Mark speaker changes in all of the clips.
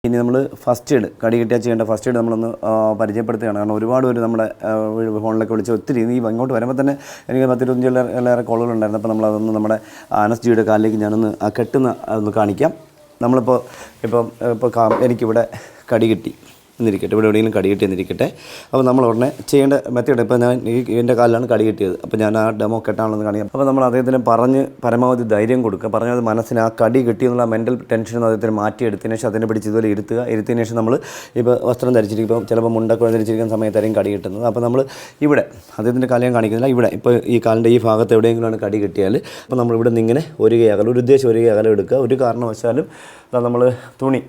Speaker 1: ഇനി നമ്മൾ first aid കടി കിട്ടിയാൽ ചെയ്യേണ്ട ഫസ്റ്റ് എയ്ഡ് നമ്മളൊന്ന് പരിചയപ്പെടുത്തുകയാണ്. കാരണം ഒരുപാട് പേര് നമ്മുടെ ഫോണിലൊക്കെ വിളിച്ച് ഒത്തിരി ഇങ്ങോട്ട് വരുമ്പോൾ തന്നെ എനിക്ക് 10-25 കോളുകളുണ്ടായിരുന്നു. അപ്പോൾ നമ്മളതൊന്ന് നമ്മുടെ അനസ് ജിയുടെ കാലിലേക്ക് ഞാനൊന്ന് ഒന്ന് കാണിക്കാം. ഇപ്പോൾ എനിക്കിവിടെ കടി കിട്ടി എന്നിരിക്കട്ടെ, ഇവിടെ എവിടെയെങ്കിലും കടി കിട്ടി എന്നിരിക്കട്ടെ. അപ്പോൾ നമ്മൾ ഉടനെ ചെയ്യേണ്ട മെത്തേഡ്, ഇപ്പോൾ ഞാൻ എൻ്റെ കാലിലാണ് കടി കിട്ടിയത്, അപ്പോൾ ഞാൻ ആ ഡെമോ കെട്ടാണെന്ന് കാണിക്കാം. അപ്പോൾ നമ്മൾ അദ്ദേഹത്തിന് പറഞ്ഞ് പരമാവധി ധൈര്യം കൊടുക്കുക, പറഞ്ഞത് മനസ്സിന് ആ കടി കിട്ടിയെന്നുള്ള മെൻ്റൽ ടെൻഷനൊന്നും അദ്ദേഹത്തിന് മാറ്റിയെടുത്തതിന് ശേഷം അതിനെ പിടിച്ച് ഇതുപോലെ ഇരുത്തിയതിന് ശേഷം നമ്മൾ ഇപ്പോൾ വസ്ത്രം ധരിച്ചിരിക്കും, ചിലപ്പോൾ മുണ്ടൊക്കെ ധരിച്ചിരിക്കുന്ന സമയത്തായിരിക്കും കടി കിട്ടുന്നത്. അപ്പോൾ നമ്മൾ ഇവിടെ അദ്ദേഹത്തിൻ്റെ കാലം ഞാൻ കാണിക്കുന്നില്ല, ഇവിടെ ഇപ്പോൾ ഈ കാലിൻ്റെ ഈ ഭാഗത്ത് എവിടെയെങ്കിലുമാണ് കടി കിട്ടിയാൽ അപ്പോൾ നമ്മളിവിടെ നിന്ന് ഇങ്ങനെ ഒരു ഉദ്ദേശം അകലം എടുക്കുക. ഒരു കാരണവശാലും നമ്മൾ തുണി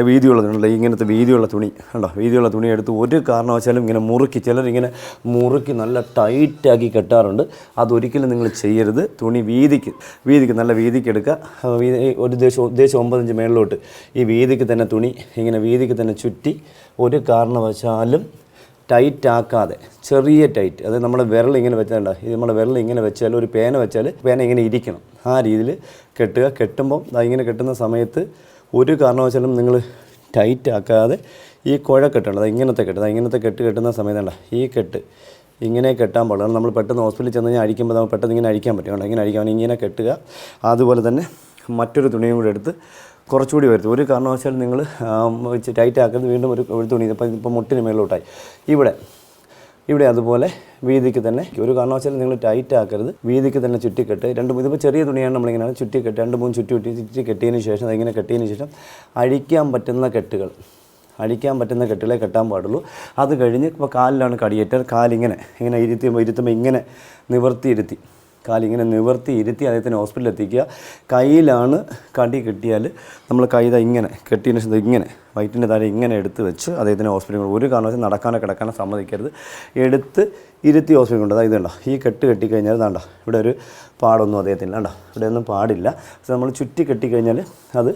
Speaker 1: വീതിയുള്ള തുണി, ഇങ്ങനത്തെ വീതിയുള്ള തുണി കണ്ടോ, വീതിയുള്ള തുണി എടുത്ത് ഒരു കാരണവശാലും ഇങ്ങനെ ചിലരിങ്ങനെ മുറുക്കി നല്ല ടൈറ്റാക്കി കെട്ടാറുണ്ട്. അതൊരിക്കലും നിങ്ങൾ ചെയ്യരുത്. തുണി വീതിക്ക് നല്ല വീതിക്ക് എടുക്കുക. ഉദ്ദേശം 9 ഇഞ്ച് മേളിലോട്ട് ഈ വീതിക്ക് തന്നെ തുണി ഇങ്ങനെ വീതിക്ക് തന്നെ ചുറ്റി ഒരു കാരണവശാലും ടൈറ്റ് ആക്കാതെ, ചെറിയ ടൈറ്റ്, അത് നമ്മുടെ വിരൽ ഇങ്ങനെ വെച്ചാൽ ഇത് നമ്മുടെ വിരൽ ഇങ്ങനെ വെച്ചാൽ ഒരു പേന വെച്ചാൽ പേന ഇങ്ങനെ ഇരിക്കണം, ആ രീതിയിൽ കെട്ടുക. കെട്ടുമ്പം ഇങ്ങനെ കെട്ടുന്ന സമയത്ത് ഒരു കാരണവശാലും നിങ്ങൾ ടൈറ്റ് ആക്കാതെ ഈ കുഴ കെട്ടേണ്ടത് ഇങ്ങനത്തെ കെട്ട് കെട്ടുന്ന സമയത്തല്ല ഈ കെട്ട് ഇങ്ങനെ കെട്ടാൻ പാടില്ല. നമ്മൾ പെട്ടെന്ന് ഹോസ്പിറ്റലിൽ ചെന്ന് കഴിഞ്ഞാൽ അഴിക്കുമ്പോൾ നമുക്ക് പെട്ടെന്ന് ഇങ്ങനെ അഴിക്കാൻ പറ്റും, ഇങ്ങനെ കെട്ടുക. അതുപോലെ തന്നെ മറ്റൊരു തുണിയും കൂടെ എടുത്ത് കുറച്ചുകൂടി വരുത്തും. ഒരു കാരണവശാലും നിങ്ങൾ ടൈറ്റ് ആക്കരുത്. വീണ്ടും ഒരു തുണി ഇപ്പോൾ മുട്ടിന് മേലോട്ടായി ഇവിടെ അതുപോലെ വീതിക്ക് തന്നെ, ഒരു കാരണവശാലും നിങ്ങൾ ടൈറ്റ് ആക്കരുത്. വീതിക്ക് തന്നെ ചുറ്റിക്കെട്ട് ഇതിപ്പോൾ ചെറിയ തുണിയാണ്, നമ്മളിങ്ങനെ ചുറ്റിക്കെട്ട് 2-3 ചുറ്റി കെട്ടിയതിന് ശേഷം അതിങ്ങനെ കെട്ടിയതിന് ശേഷം അഴിക്കാൻ പറ്റുന്ന കെട്ടുകളെ കെട്ടാൻ പാടുള്ളൂ. അത് കഴിഞ്ഞ് ഇപ്പോൾ കാലിലാണ് കടിയേറ്റാൽ കാലിങ്ങനെ ഇരുത്തുമ്പോൾ ഇങ്ങനെ കാലിങ്ങനെ നിവർത്തി അദ്ദേഹത്തിന് ഹോസ്പിറ്റലിൽ എത്തിക്കുക. കയ്യിലാണ് കടി കിട്ടിയാൽ നമ്മൾ കൈ ഇങ്ങനെ കെട്ടിയതിന് ശേഷം ഇങ്ങനെ വയറ്റിൻ്റെ താഴെ ഇങ്ങനെ എടുത്ത് വെച്ച് അദ്ദേഹത്തിന് ഹോസ്പിറ്റലിൽ ഒരു കാരണവശാലും നടക്കാനോ കിടക്കാനോ സമ്മതിക്കരുത്. എടുത്ത് ഇരുത്തി ഹോസ്പിറ്റലിൽ കൊണ്ട് ഇത് കണ്ടോ, ഈ കെട്ട് കെട്ടിക്കഴിഞ്ഞാൽ ഇതാണ്ടോ ഇവിടെ ഒരു പാടൊന്നും അദ്ദേഹത്തിന് കണ്ടോ, ഇവിടെ ഒന്നും പാടില്ല. പക്ഷെ നമ്മൾ ചുറ്റി കെട്ടിക്കഴിഞ്ഞാൽ അത്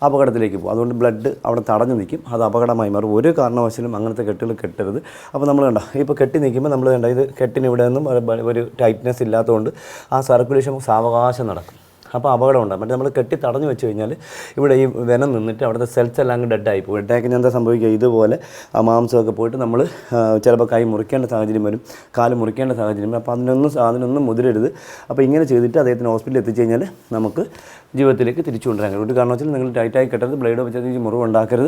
Speaker 1: അപകടത്തിലേക്ക് പോകും. അതുകൊണ്ട് ബ്ലഡ് അവിടെ തടഞ്ഞു നിൽക്കും, അത് അപകടമായി മാറും. ഒരു കാരണവശാലും അങ്ങനത്തെ കെട്ടുകൾ കെട്ടരുത്. അപ്പോൾ നമ്മൾ കണ്ടോ ഇപ്പോൾ കെട്ടി നിൽക്കുമ്പോൾ നമ്മൾ ഇത് കെട്ടിന് ഇവിടെ നിന്നും ഒരു ടൈറ്റ്നെസ് ഇല്ലാത്തതുകൊണ്ട് ആ സർക്കുലേഷൻ സാവകാശം നടക്കും, അപ്പോൾ അപകടം ഉണ്ടാകും. മറ്റേ നമ്മൾ കെട്ടി തടഞ്ഞു വെച്ച് കഴിഞ്ഞാൽ ഇവിടെ ഈ വെനം നിന്നിട്ട് അവിടുത്തെ സെൽസ് എല്ലാം അങ്ങ് ഡെഡായി പോകും. ഡെഡാക്കി എന്താ സംഭവിക്കുക, ഇതുപോലെ ആ മാംസമൊക്കെ പോയിട്ട് നമ്മൾ ചിലപ്പോൾ കൈ മുറിക്കേണ്ട സാഹചര്യം വരും, കാല് മുറിക്കേണ്ട സാഹചര്യം വരും. അപ്പോൾ അതിനൊന്നും മുതിരരുത്. അപ്പോൾ ഇങ്ങനെ ചെയ്തിട്ട് അദ്ദേഹത്തിന് ഹോസ്പിറ്റലിൽ എത്തിച്ചു കഴിഞ്ഞാൽ നമുക്ക് ജീവിതത്തിലേക്ക് തിരിച്ചു കൊണ്ടുവരാൻ കഴിയും. ഒരു കാരണവശാലും നിങ്ങൾ ടൈറ്റായി കെട്ടരുത്, ബ്ലേഡ് വെച്ച് മുറിവ് ഉണ്ടാക്കരുത്.